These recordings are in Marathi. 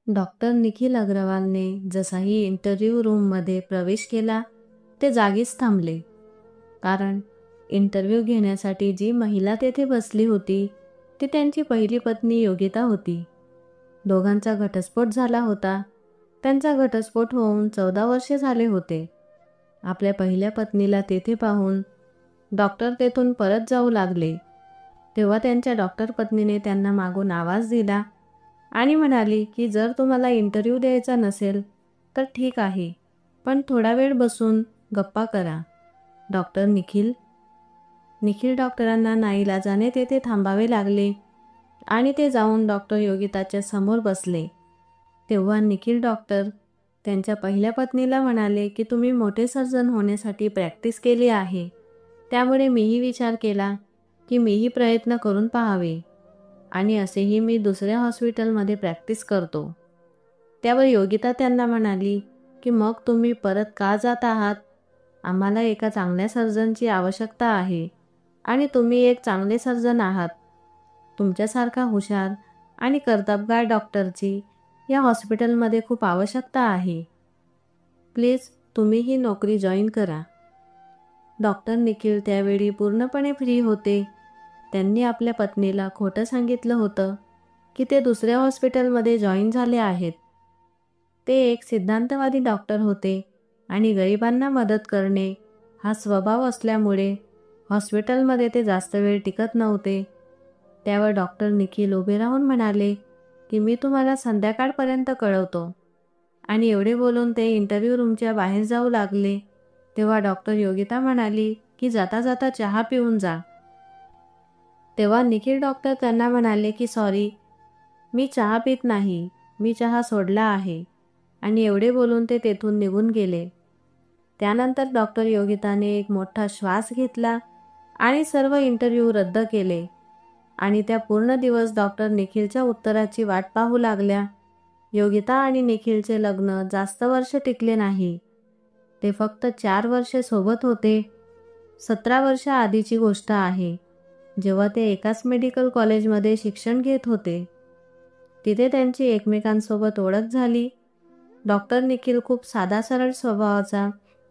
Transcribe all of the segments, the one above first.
डॉक्टर निखिल अग्रवालने जसाही इंटरव्ह्यू रूममध्ये प्रवेश केला ते जागीच थांबले. कारण इंटरव्ह्यू घेण्यासाठी जी महिला तेथे बसली होती ती त्यांची पहिली पत्नी योगिता होती. दोघांचा घटस्फोट झाला होता. त्यांचा घटस्फोट होऊन 14 वर्षे झाले होते. आपल्या पहिल्या पत्नीला तेथे पाहून डॉक्टर तेथून परत जाऊ लागले. तेव्हा त्यांच्या डॉक्टर पत्नीने त्यांना मागून आवाज दिला आणि म्हणाली की जर तुम्हाला इंटरव्ह्यू द्यायचा नसेल तर ठीक आहे, पण थोडा वेळ बसून गप्पा करा. डॉक्टर निखिल डॉक्टरांना नाईलाजाने तेथे थांबावे लागले आणि ते जाऊन डॉक्टर योगिताच्या समोर बसले. तेव्हा निखिल डॉक्टर त्यांच्या पहिल्या पत्नीला म्हणाले की तुम्ही मोठे सर्जन होण्यासाठी प्रॅक्टिस केली आहे, त्यामुळे मीही विचार केला की मीही प्रयत्न करून पाहावे आणि असेही मी दुसऱ्या हॉस्पिटलमध्ये प्रॅक्टिस करतो. त्यावर योगिता त्यांना म्हणाली की मग तुम्ही परत का जात आहात? आम्हाला एका चांगल्या सर्जनची आवश्यकता आहे आणि तुम्ही एक चांगले सर्जन आहात. तुमच्यासारखा हुशार आणि कर्तबगार डॉक्टरची या हॉस्पिटलमध्ये खूप आवश्यकता आहे. प्लीज तुम्ही ही नोकरी जॉईन करा. डॉक्टर निखिल त्यावेळी पूर्णपणे फ्री होते. त्यांनी आपल्या पत्नीला खोटं सांगितलं होतं की ते दुसऱ्या हॉस्पिटलमध्ये जॉईन झाले आहेत. ते एक सिद्धांतवादी डॉक्टर होते आणि गरिबांना मदत करणे हा स्वभाव असल्यामुळे हॉस्पिटलमध्ये ते जास्त वेळ टिकत नव्हते. त्यावर डॉक्टर निखिल उभे राहून म्हणाले की मी तुम्हाला संध्याकाळपर्यंत कळवतो. आणि एवढे बोलून ते इंटरव्ह्यू रूमच्या बाहेर जाऊ लागले. तेव्हा डॉक्टर योगिता म्हणाली की जाता जाता चहा पिऊन जा. तेव्हा निखिल डॉक्टर त्यांना म्हणाले की सॉरी, मी चहा पित नाही, मी चहा सोडला आहे. आणि एवढे बोलून ते तेथून निघून गेले. त्यानंतर डॉक्टर योगिताने एक मोठा श्वास घेतला आणि सर्व इंटरव्ह्यू रद्द केले आणि त्या पूर्ण दिवस डॉक्टर निखिलच्या उत्तराची वाट पाहू लागल्या. योगिता आणि निखिलचे लग्न जास्त वर्ष टिकले नाही. ते फक्त 4 वर्षे सोबत होते. 17 वर्षा आधीची गोष्ट आहे, जेव्हा ते एकाच मेडिकल कॉलेजमध्ये शिक्षण घेत होते. तिथे त्यांची एकमेकांसोबत ओळख झाली. डॉक्टर निखिल खूप साधा सरळ स्वभावाचा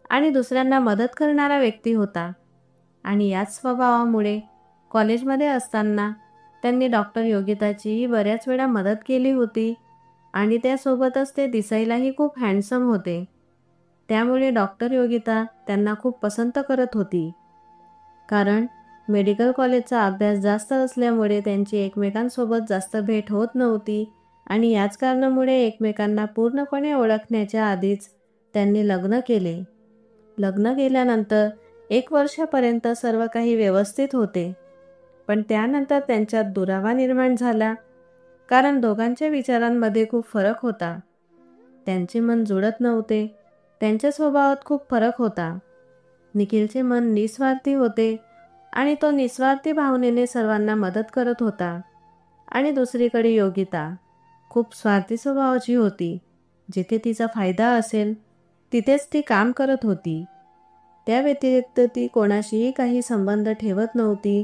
आणि दुसऱ्यांना मदत करणारा व्यक्ती होता आणि याच स्वभावामुळे कॉलेजमध्ये असताना त्यांनी डॉक्टर योगिताचीही बऱ्याच वेळा मदत केली होती आणि त्यासोबतच ते दिसायलाही खूप हँडसम होते. त्यामुळे डॉक्टर योगिता त्यांना खूप पसंत करत होती. कारण मेडिकल कॉलेजचा अभ्यास जास्त असल्यामुळे त्यांची एकमेकांसोबत जास्त भेट होत नव्हती आणि याच कारणामुळे एकमेकांना पूर्णपणे ओळखण्याच्या आधीच त्यांनी लग्न केले. लग्न केल्यानंतर 1 वर्षापर्यंत सर्व काही व्यवस्थित होते, पण त्यानंतर त्यांच्यात दुरावा निर्माण झाला. कारण दोघांच्या विचारांमध्ये खूप फरक होता. त्यांचे मन जुळत नव्हते. त्यांच्या स्वभावात खूप फरक होता. निखिलचे मन निस्वार्थी होते आणि तो निस्वार्थी भावनेने सर्वांना मदत करत होता आणि दुसरीकडे योगिता खूप स्वार्थी स्वभावाची होती. जिथे तिचा फायदा असेल तिथेच ती काम करत होती. त्या व्यतिरिक्त ती कोणाशीही काही संबंध ठेवत नव्हती.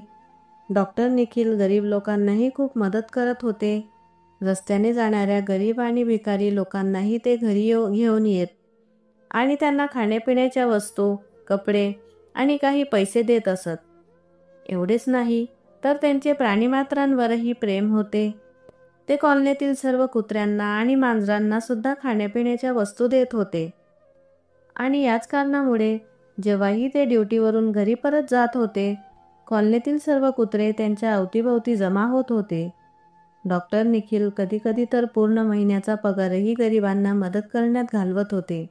डॉक्टर निखिल गरीब लोकांनाही खूप मदत करत होते. रस्त्याने जाणाऱ्या गरीब आणि भिकारी लोकांनाही ते घरी घेऊन येत आणि त्यांना खाण्यापिण्याच्या वस्तू, कपडे आणि काही पैसे देत असत. एवढेच नाही तर त्यांचे प्राणीमात्रांवरही प्रेम होते. ते कॉलनीतील सर्व कुत्र्यांना आणि मांजरांना सुद्धा खाण्यापिण्याच्या वस्तू देत होते. आणि याच कारणामुळे जेव्हाही ते ड्युटीवरून घरी परत जात होते, कॉलनीतील सर्व कुत्रे त्यांच्या अवतीभोवती जमा होत होते. डॉक्टर निखिल कधीकधी तर पूर्ण महिन्याचा पगारही गरिबांना मदत करण्यात घालवत होते.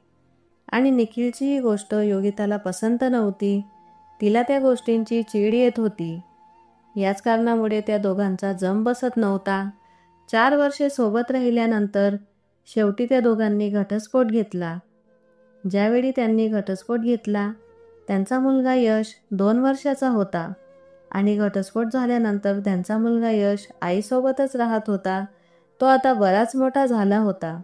आणि निखिलची ही गोष्ट योगिताला पसंत नव्हती. तिला त्या गोष्टींची चीड येत होती. याच कारणामुळे त्या दोघांचा जम बसत नव्हता. 4 वर्षे सोबत राहिल्यानंतर शेवटी त्या दोघांनी घटस्फोट घेतला. ज्यावेळी त्यांनी घटस्फोट घेतला त्यांचा मुलगा यश 2 वर्षाचा होता आणि घटस्फोट झाल्यानंतर त्यांचा मुलगा यश आईसोबतच राहत होता. तो आता बराच मोठा झाला होता.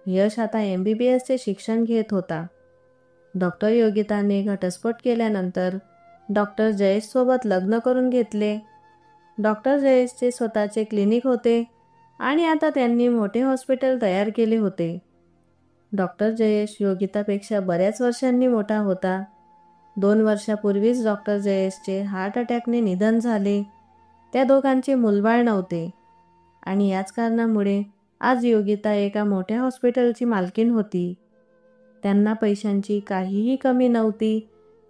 यश आता MBBSचे शिक्षण घेत होता. डॉक्टर योगिताने घटस्फोट केल्यानंतर डॉक्टर जयेशसोबत लग्न करून घेतले. डॉक्टर जयेशचे स्वतःचे क्लिनिक होते आणि आता त्यांनी मोठे हॉस्पिटल तयार केले होते. डॉक्टर जयेश योगितापेक्षा बऱ्याच वर्षांनी मोठा होता. 2 वर्षापूर्वीच डॉक्टर जयेशचे हार्ट अटॅकने निधन झाले. त्या दोघांचे मूलबाळ नव्हते आणि याच कारणामुळे आज योगिता एका मोठ्या हॉस्पिटलची मालकीण होती. त्यांना पैशांची काहीही कमी नव्हती,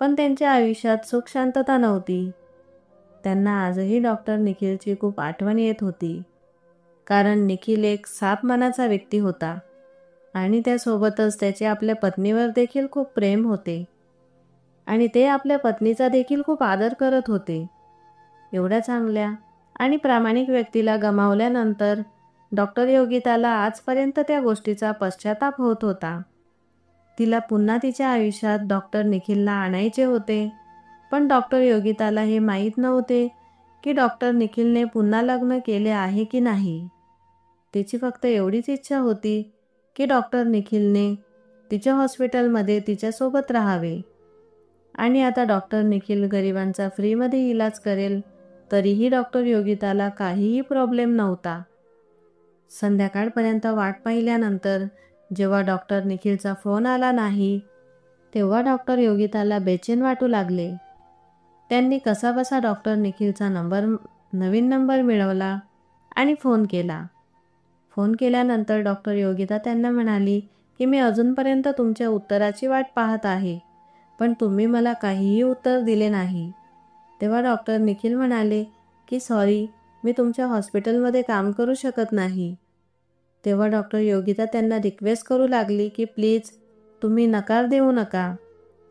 पण त्यांच्या आयुष्यात सुख शांतता नव्हती. त्यांना आजही डॉक्टर निखिलची खूप आठवण येत होती, कारण निखिल एक साफ मनाचा व्यक्ती होता आणि त्यासोबतच त्याचे आपल्या पत्नीवर देखील खूप प्रेम होते आणि ते आपल्या पत्नीचा देखील खूप आदर करत होते. एवढ्या चांगल्या आणि प्रामाणिक व्यक्तीला गमावल्यानंतर डॉक्टर योगिताला आजपर्यंत त्या गोष्टीचा पश्चाताप होत होता. तिला पुन्हा तिच्या आयुष्यात डॉक्टर निखिलला आणायचे होते, पण डॉक्टर योगिताला हे माहीत नव्हते की डॉक्टर निखिलने पुन्हा लग्न केले आहे की नाही. तिची फक्त एवढीच इच्छा होती की डॉक्टर निखिलने तिच्या हॉस्पिटलमध्ये तिच्यासोबत राहावे. आणि आता डॉक्टर निखिल गरिबांचा फ्रीमध्ये इलाज करेल तरीही डॉक्टर योगिताला काहीही प्रॉब्लेम नव्हता. संध्याकाळपर्यंत वाट पाहिल्यानंतर जेव्हा डॉक्टर निखिलचा फोन आला नाही, तेव्हा डॉक्टर योगिताला बेचैन वाटू लागले. त्यांनी कसाबसा डॉक्टर निखिलचा नवीन नंबर मिळवला आणि फोन केला. फोन केल्यानंतर डॉक्टर योगिता त्यांना म्हणाली की मी अजूनपर्यंत तुमच्या उत्तराची वाट पाहत आहे, पण तुम्ही मला काहीही उत्तर दिले नाही. तेव्हा डॉक्टर निखिल म्हणाले की सॉरी, मी तुमच्या हॉस्पिटलमध्ये काम करू शकत नाही. तेव्हा डॉक्टर योगिता त्यांना रिक्वेस्ट करू लागली की प्लीज तुम्ही नकार देऊ नका.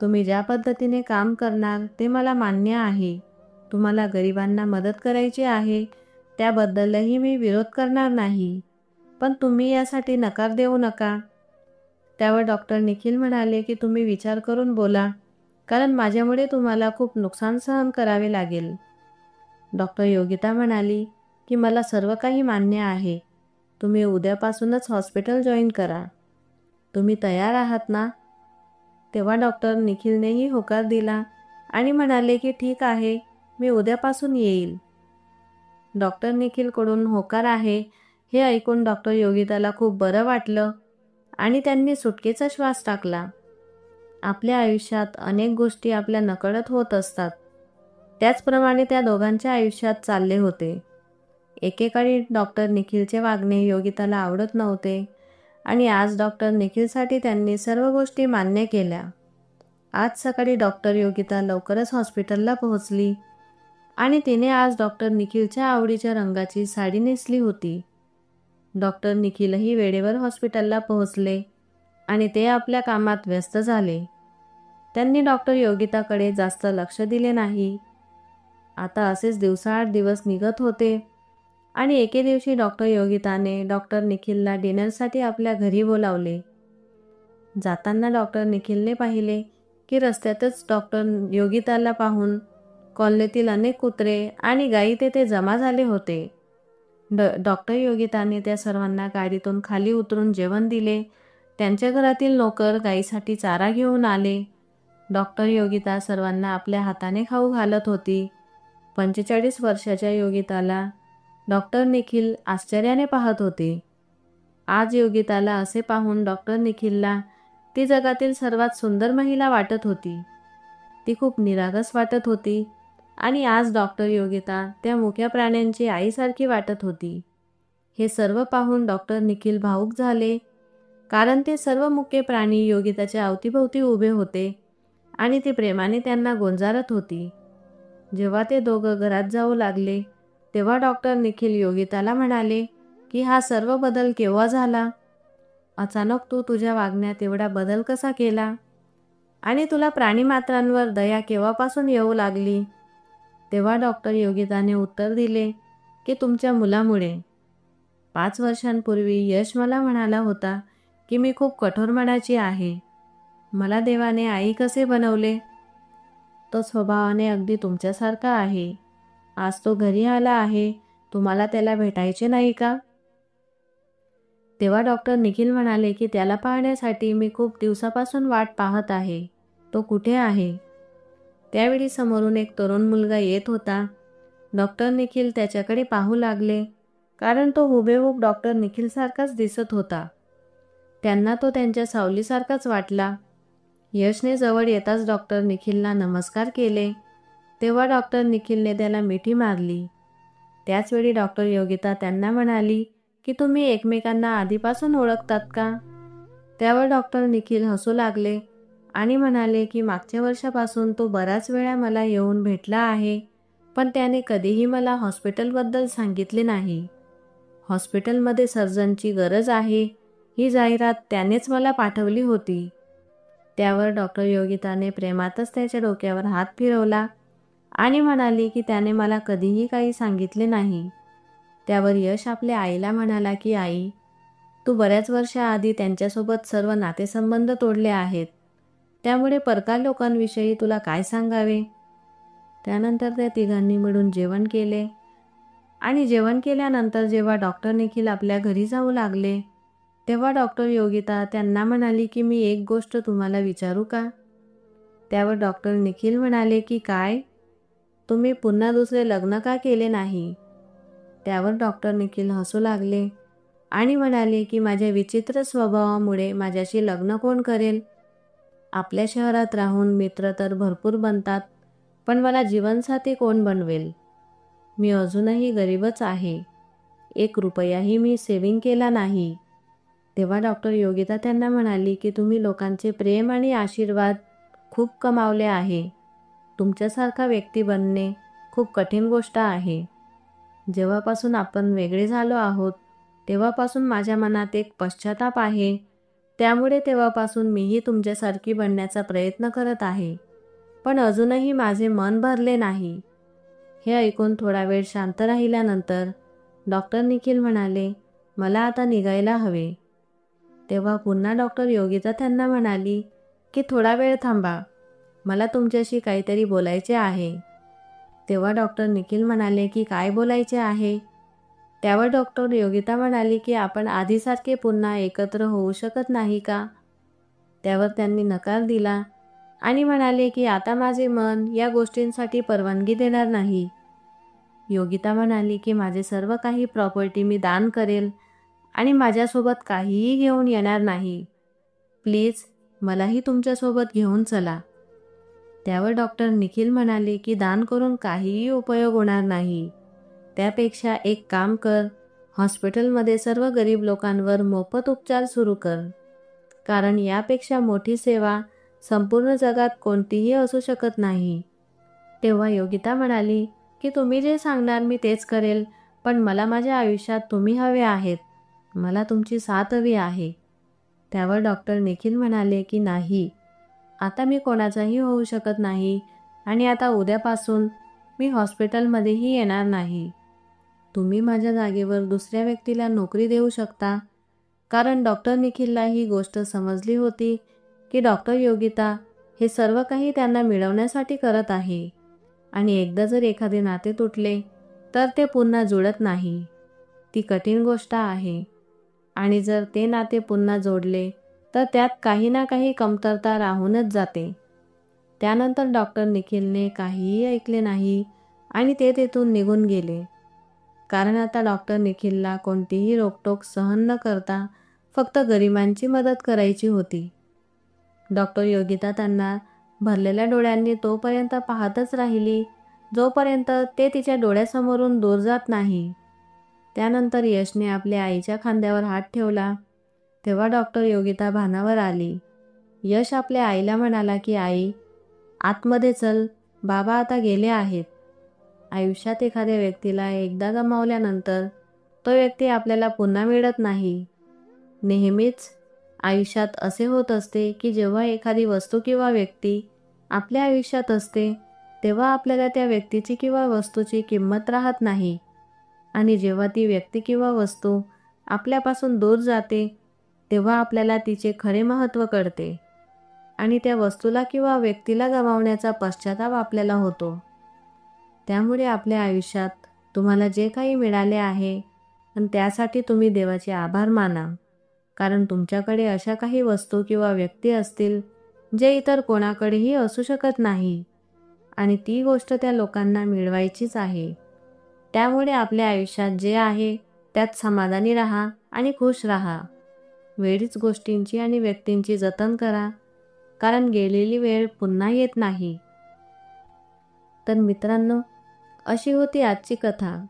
तुम्ही ज्या पद्धतीने काम करणार ते मला मान्य आहे. तुम्हाला गरिबांना मदत करायची आहे, त्याबद्दलही मी विरोध करणार नाही, पण तुम्ही यासाठी नकार देऊ नका. त्यावर डॉक्टर निखिल म्हणाले की तुम्ही विचार करून बोला, कारण माझ्यामुळे तुम्हाला खूप नुकसान सहन करावे लागेल. डॉक्टर योगिता म्हणाली की मला सर्व काही मान्य आहे. तुम्ही उद्यापासूनच हॉस्पिटल जॉईन करा. तुम्ही तयार आहात ना? तेव्हा डॉक्टर निखिलनेही होकार दिला आणि म्हणाले की ठीक आहे, मी उद्यापासून येईल. डॉक्टर निखिलकडून होकार आहे हे ऐकून डॉक्टर योगिताला खूप बरं वाटलं आणि त्यांनी सुटकेचा श्वास टाकला. आपल्या आयुष्यात अनेक गोष्टी आपल्या नकळत होत असतात. त्याचप्रमाणे त्या दोघांच्या आयुष्यात चालले होते. एकेकाळी डॉक्टर निखिलचे वागणे योगिताला आवडत नव्हते आणि आज डॉक्टर निखिलसाठी त्यांनी सर्व गोष्टी मान्य केल्या. आज सकाळी डॉक्टर योगिता लवकरच हॉस्पिटलला पोहोचली आणि तिने आज डॉक्टर निखिलच्या आवडीच्या रंगाची साडी नेसली होती. डॉक्टर निखिलही वेळेवर हॉस्पिटलला पोहोचले आणि ते आपल्या कामात व्यस्त झाले. त्यांनी डॉक्टर योगिताकडे जास्त लक्ष दिले नाही. आता असेच दिवसाआड दिवस निघत होते आणि एके दिवशी डॉक्टर योगिताने डॉक्टर निखिलला डिनरसाठी आपल्या घरी बोलावले. जाताना डॉक्टर निखिलने पाहिले की रस्त्यातच डॉक्टर योगिताला पाहून कॉलनीतील अनेक कुत्रे आणि गायी तेथे जमा झाले होते. डॉक्टर योगिताने त्या सर्वांना गाडीतून खाली उतरून जेवण दिले. त्यांच्या घरातील नोकर गायीसाठी चारा घेऊन आले. डॉक्टर योगिता सर्वांना आपल्या हाताने खाऊ घालत होती. 45 वर्षाच्या योगिताला डॉक्टर निखिल आश्चर्याने पाहत होते. आज योगिताला असे पाहून डॉक्टर निखिलला ती जगातील सर्वात सुंदर महिला वाटत होती. ती खूप निरागस वाटत होती आणि आज डॉक्टर योगिता त्या मुक्या प्राण्यांची आईसारखी वाटत होती. हे सर्व पाहून डॉक्टर निखिल भावुक झाले, कारण ते सर्व मुके प्राणी योगिताच्या अवतीभोवती उभे होते आणि ती प्रेमाने त्यांना गोंजारत होती. जेव्हा ते दोघं घरात जाऊ लागले तेव्हा डॉक्टर निखिल योगिताला म्हणाले की हा सर्व बदल केव्हा झाला? अचानक तू तुझ्या वागण्यात एवढा बदल कसा केला? आणि तुला प्राणीमात्रांवर दया केव्हापासून येऊ लागली? तेव्हा डॉक्टर योगिताने उत्तर दिले की तुमच्या मुलामुळे. 5 वर्षांपूर्वी यश मला म्हणाला होता की मी खूप कठोर मनाची आहे. मला देवाने आई कसे बनवले? तो स्वभावाने अगदी तुमच्यासारखा आहे. आज तो घरी आला आहे, तुम्हाला त्याला भेटायचे नाही का? तेव्हा डॉक्टर निखिल म्हणाले की त्याला पाहण्यासाठी मी खूप दिवसापासून वाट पाहत आहे. तो कुठे आहे? त्यावेळी समोरून एक तरुण मुलगा येत होता. डॉक्टर निखिल त्याच्याकडे पाहू लागले, कारण तो हुबेहूब डॉक्टर निखिलसारखाच दिसत होता. त्यांना तो त्यांच्या सावलीसारखाच वाटला. यशने जवळ येताच डॉक्टर निखिलला नमस्कार केले. तेव्हा डॉक्टर निखिलने त्याला मिठी मारली. त्याचवेळी डॉक्टर योगिता त्यांना म्हणाली की तुम्ही एकमेकांना आधीपासून ओळखतात का? त्यावर डॉक्टर निखिल हसू लागले आणि म्हणाले की मागच्या वर्षापासून तो बराच वेळा मला येऊन भेटला आहे, पण त्याने कधीही मला हॉस्पिटलबद्दल सांगितले नाही. हॉस्पिटलमध्ये सर्जनची गरज आहे ही जाहिरात त्यानेच मला पाठवली होती. त्यावर डॉक्टर योगिताने प्रेमातच त्याच्या डोक्यावर हात फिरवला आणि म्हणाली की त्याने मला कधीही काही सांगितले नाही. त्यावर यश आपल्या आईला म्हणाला की आई, तू बऱ्याच वर्षाआधी त्यांच्यासोबत सर्व नातेसंबंध तोडले आहेत, त्यामुळे परका लोकांविषयी तुला काय सांगावे. त्यानंतर त्या तिघांनी मिळून जेवण केले आणि जेवण केल्यानंतर जेव्हा डॉक्टर निखिल आपल्या घरी जाऊ लागले तेव्हा डॉक्टर योगिता त्यांना म्हणाली की मी एक गोष्ट तुम्हाला विचारू का? त्यावर डॉक्टर निखिल म्हणाले की काय? तुम्ही पुन्हा दुसरे लग्न का केले नाही? त्यावर डॉक्टर निखिल हसू लागले आणि म्हणाले की माझ्या विचित्र स्वभावामुळे माझ्याशी लग्न कोण करेल? आपल्या शहरात राहून मित्र तर भरपूर बनतात, पण मला जीवनसाथी कोण बनवेल? मी अजूनही गरीबच आहे. 1 रुपयाही मी सेव्हिंग केला नाही. तेव्हा डॉक्टर योगिता त्यांना म्हणाली की तुम्ही लोकांचे प्रेम आणि आशीर्वाद खूप कमावले आहे. तुमच्यासारखा व्यक्ती बनणे खूप कठीण गोष्ट आहे. जेव्हापासून आपण वेगळे झालो आहोत तेव्हापासून माझ्या मनात एक पश्चाताप आहे. त्यामुळे तेव्हापासून मीही तुमच्यासारखी बनण्याचा प्रयत्न करत आहे, पण अजूनही माझे मन भरले नाही. हे ऐकून थोडा वेळ शांत राहिल्यानंतर डॉक्टर निखिल म्हणाले, मला आता निघायला हवे. तेव्हा पुन्हा डॉक्टर योगिता त्यांना म्हणाली की थोडा वेळ थांबा, मला तुमच्याशी काहीतरी बोलायचे आहे. तेव्हा डॉक्टर निखिल म्हणाले की काय बोलायचे आहे? त्यावर डॉक्टर योगिता म्हणाली की आपण आधीसारखे पुन्हा एकत्र होऊ शकत नाही का? त्यावर त्यांनी नकार दिला आणि म्हणाले की आता माझे मन या गोष्टींसाठी परवानगी देणार नाही. योगिता म्हणाली की माझे सर्व काही प्रॉपर्टी मी दान करेल आणि माझ्यासोबत काहीही घेऊन येणार नाही. प्लीज मलाही तुमच्यासोबत घेऊन चला. त्यावर डॉक्टर निखिल म्हणाले की दान करून काहीही उपयोग होणार नाही. त्यापेक्षा एक काम कर, हॉस्पिटलमध्ये सर्व गरीब लोकांवर मोफत उपचार सुरू कर, कारण यापेक्षा मोठी सेवा संपूर्ण जगात कोणतीही असू शकत नाही. तेव्हा योगिता म्हणाली की तुम्ही जे सांगणार मी तेच करेल, पण मला माझ्या आयुष्यात तुम्ही हवे आहेत. मला तुमची साथ हवी आहे. त्यावर डॉक्टर निखिल म्हणाले की नाही, आता मी कोणाचाही होऊ शकत नाही आणि आता उद्यापासून मी हॉस्पिटलमध्येही येणार नाही. तुम्ही माझ्या जागेवर दुसऱ्या व्यक्तीला नोकरी देऊ शकता. कारण डॉक्टर निखिलला ही गोष्ट समजली होती की डॉक्टर योगिता हे सर्व काही त्यांना मिळवण्यासाठी करत आहे आणि एकदा जर एखादे नाते तुटले तर ते पुन्हा जुळत नाही. ती कठीण गोष्ट आहे आणि जर ते नाते पुन्हा जोडले तर त्यात काही ना काही कमतरता राहूनच जाते. त्यानंतर डॉक्टर निखिलने काहीही ऐकले नाही आणि ते तेथून निघून गेले. कारण आता डॉक्टर निखिलला कोणतीही रोकटोक सहन न करता फक्त गरिबांची मदत करायची होती. डॉक्टर योगिता त्यांना भरलेल्या डोळ्यांनी तोपर्यंत पाहतच राहिली जोपर्यंत ते तिच्या डोळ्यासमोरून दूर जात नाही. त्यानंतर यशने आपल्या आईच्या खांद्यावर हात ठेवला. तेव्हा डॉक्टर योगिता भानावर आली. यश आपल्या आईला म्हणाला की आई, आतमध्ये चल, बाबा आता गेले आहेत. आयुष्यात एखाद्या व्यक्तीला एकदा गमावल्यानंतर तो व्यक्ती आपल्याला पुन्हा मिळत नाही. नेहमीच आयुष्यात असे होत असते की जेव्हा एखादी वस्तू किंवा व्यक्ती आपल्या आयुष्यात असते तेव्हा आपल्याला त्या व्यक्तीची किंवा वस्तूची किंमत राहत नाही आणि जेव्हा ती व्यक्ती किंवा वस्तू आपल्यापासून दूर जाते तेव्हा आपल्याला तिचे खरे महत्त्व कळते आणि त्या वस्तूला किंवा व्यक्तीला गमावण्याचा पश्चाताप आपल्याला होतो. त्यामुळे आपल्या आयुष्यात तुम्हाला जे काही मिळाले आहे आणि त्यासाठी तुम्ही देवाचे आभार माना, कारण तुमच्याकडे अशा काही वस्तू किंवा व्यक्ती असतील जे इतर कोणाकडेही असू शकत नाही आणि ती गोष्ट त्या लोकांना मिळवायचीच आहे. त्यामुळे आपल्या आयुष्यात जे आहे त्यात समाधानी राहा आणि खुश राहा. वेळीच गोष्टींची आणि व्यक्तींची जतन करा, कारण गेलेली वेळ पुन्हा येत नाही. तर मित्रांनो, अशी होती आजची कथा.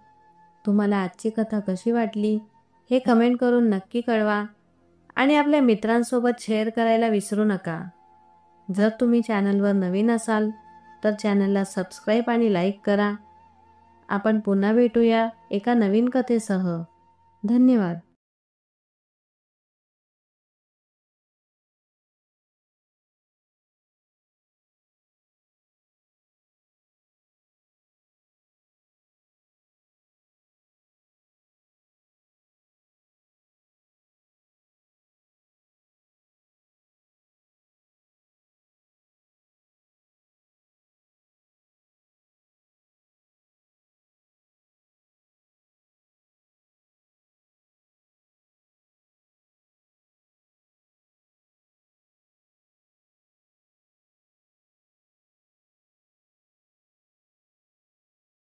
तुम्हाला आजची कथा कशी वाटली हे कमेंट करून नक्की कळवा आणि आपल्या मित्रांसोबत शेअर करायला विसरू नका. जर तुम्ही चॅनलवर नवीन असाल तर चॅनलला सबस्क्राईब आणि लाईक करा. आपण पुन्हा भेटूया एका नवीन कथेसह. धन्यवाद.